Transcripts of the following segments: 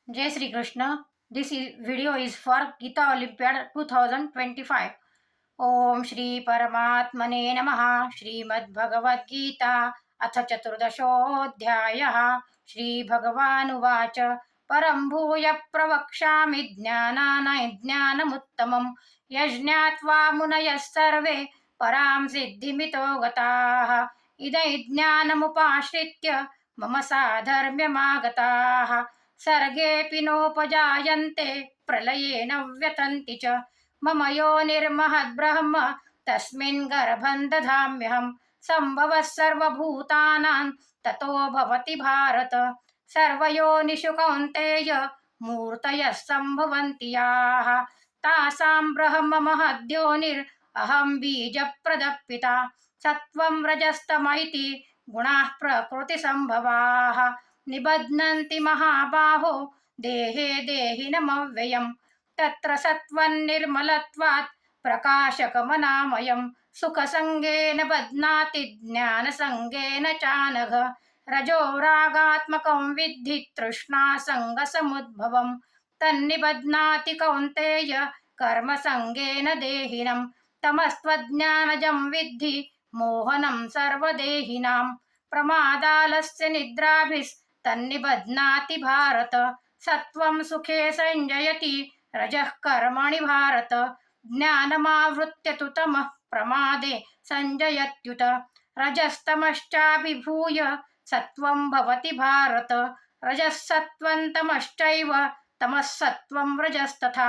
Jai Sri Krishna. Video is for Gita Olympiad 2025. Om Shri Paramatmane Namaha. Shrimad Bhagavad Gita अथ चतुर्दशोऽध्यायः. श्रीभगवानुवाच परं भूय प्रवक्ष्यामि ज्ञानानैज्ञानमुत्तमं यज्ञात्वा मुनयः सर्वे परां सिद्धिमितो गताः इदै ज्ञानमुपाश्रित्य मम साधर्म्यमागताः सर्गेऽपि नोपजायन्ते प्रलये न व्यतन्ति च मम योनिर्महद्ब्रह्म तस्मिन् गर्भं दधाम्यहं सम्भवः सर्वभूतानां ततो भवति भारत सर्वयोनिषु कौन्तेय मूर्तयः सम्भवन्ति याः तासां ब्रह्म महद्योनिरहं बीजप्रदः पिता सत्त्वं रजस्तम इति गुणाः प्रकृतिसम्भवाः निबध्नन्ति महाबाहो देहे देहिनमव्ययम् तत्र सत्त्वन्निर्मलत्वात् प्रकाशकमनामयं सुखसङ्गेन बध्नाति ज्ञानसङ्गेन चानघ रजो रागात्मकं विद्धि तृष्णासङ्गसमुद्भवं तन्निबध्नाति कौन्तेय कर्मसङ्गेन देहिनं तमस्त्वज्ञानजं विद्धि मोहनं सर्वदेहिनां प्रमादालस्य निद्राभिस्तन्निबध्नाति भारत सत्त्वं सुखे संजयति रजः कर्मणि भारत ज्ञानमावृत्य तु तमः प्रमादे संजयत्युत रजस्तमश्चाभिभूय सत्त्वं भवति भारत रजः सत्त्वं तमश्चैव तमः सत्त्वं रजस्तथा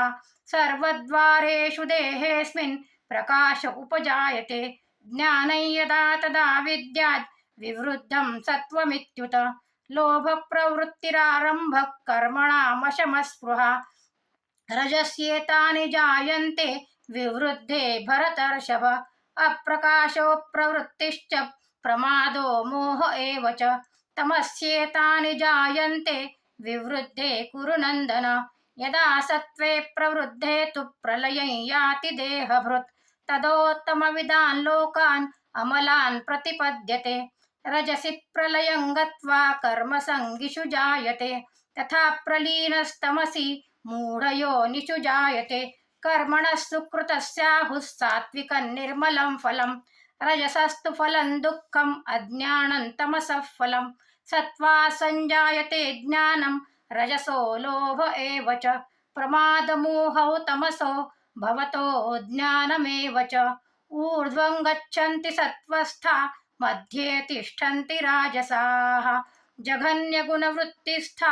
सर्वद्वारेषु देहेऽस्मिन् प्रकाश उपजायते ज्ञानं यदा तदा विद्यात् विवृद्धं सत्त्वमित्युत लोभप्रवृत्तिरारम्भः कर्मणामशमस्पृहा रजस्येतानि जायन्ते विवृद्धे भरतर्षभ अप्रकाशो प्रवृत्तिश्च प्रमादो मोह एव च तमस्येतानि जायन्ते विवृद्धे कुरु नन्दन यदा सत्त्वे प्रवृद्धे तु प्रलयं याति देहभृत् तदोत्तमविदान् लोकान् अमलान् प्रतिपद्यते रजसि प्रलयं गत्वा कर्मसङ्गिषु जायते तथा प्रलीनस्तमसि मूढयोनिषु जायते कर्मणः सुकृतस्याहुः सात्विकं निर्मलं फलं रजसस्तु फलं दुःखम् अज्ञानं तमसः फलं सत्त्वा संजायते ज्ञानं रजसो लोभ एव च प्रमादमोहौ तमसो भवतो ज्ञानमेव च ऊर्ध्वं गच्छन्ति सत्त्वस्था मध्ये तिष्ठन्ति राजसाः जघन्यगुणवृत्तिस्था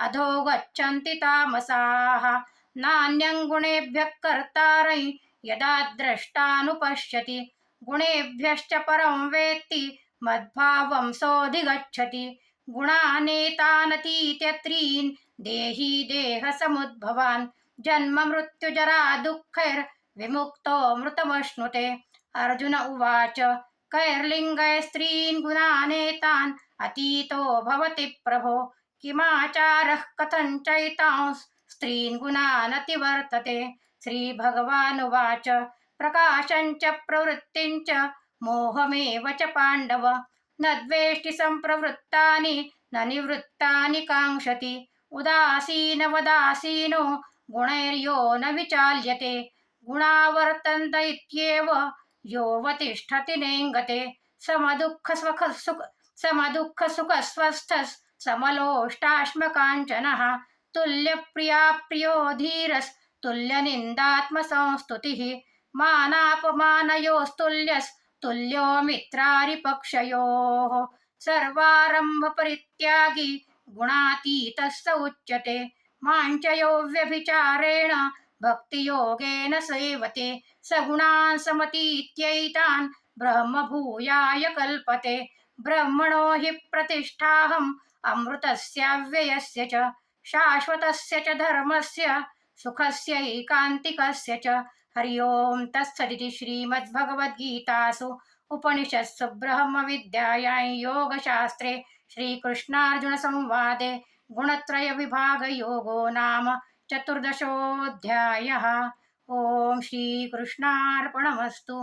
अधो गच्छन्ति तामसाः नान्यं गुणेभ्यः कर्तारै यदा द्रष्टानुपश्यति गुणेभ्यश्च परं वेत्ति मद्भावं सोऽधिगच्छति गुणानेतानतीत्यत्रीन् देही देहसमुद्भवान् जन्म मृत्युजरा दुःखैर्विमुक्तो मृतमश्नुते अर्जुन उवाच कैर्लिङ्गैस्त्रीन् गुणानेतान् अतीतो भवति प्रभो किमाचारः कथं चैतांस् स्त्रीन् गुणानतिवर्तते श्रीभगवानुवाच प्रकाशञ्च प्रवृत्तिञ्च मोहमेव च पाण्डव न द्वेष्टि सम्प्रवृत्तानि न निवृत्तानि काङ्क्षति उदासीनवदासीनो गुणैर्यो न विचाल्यते गुणा वर्तन्त इत्येव योऽवतिष्ठति नेङ्गते समदुःखसुखस्वस्थः समलोष्टाश्मकाञ्चनः तुल्यप्रिया प्रियो धीरस्तुल्यनिन्दात्मसंस्तुतिः मानापमानयोस्तुल्यस्तुल्यो मित्रारिपक्षयोः सर्वारम्भपरित्यागी गुणातीतः स उच्यते माञ्चयो व्यभिचारेण भक्तियोगेन सेवते स गुणान् समतीत्यैतान् ब्रह्मभूयाय कल्पते ब्रह्मणो हि प्रतिष्ठाहम् अमृतस्याव्ययस्य च शाश्वतस्य च धर्मस्य सुखस्यैकान्तिकस्य च हरि ओं तत्सदिति श्रीमद्भगवद्गीतासु उपनिषत्सु ब्रह्मविद्यायां योगशास्त्रे श्रीकृष्णार्जुनसंवादे गुणत्रयविभागयोगो नाम चतुर्दशोऽध्यायः। ॐ श्रीकृष्णार्पणमस्तु।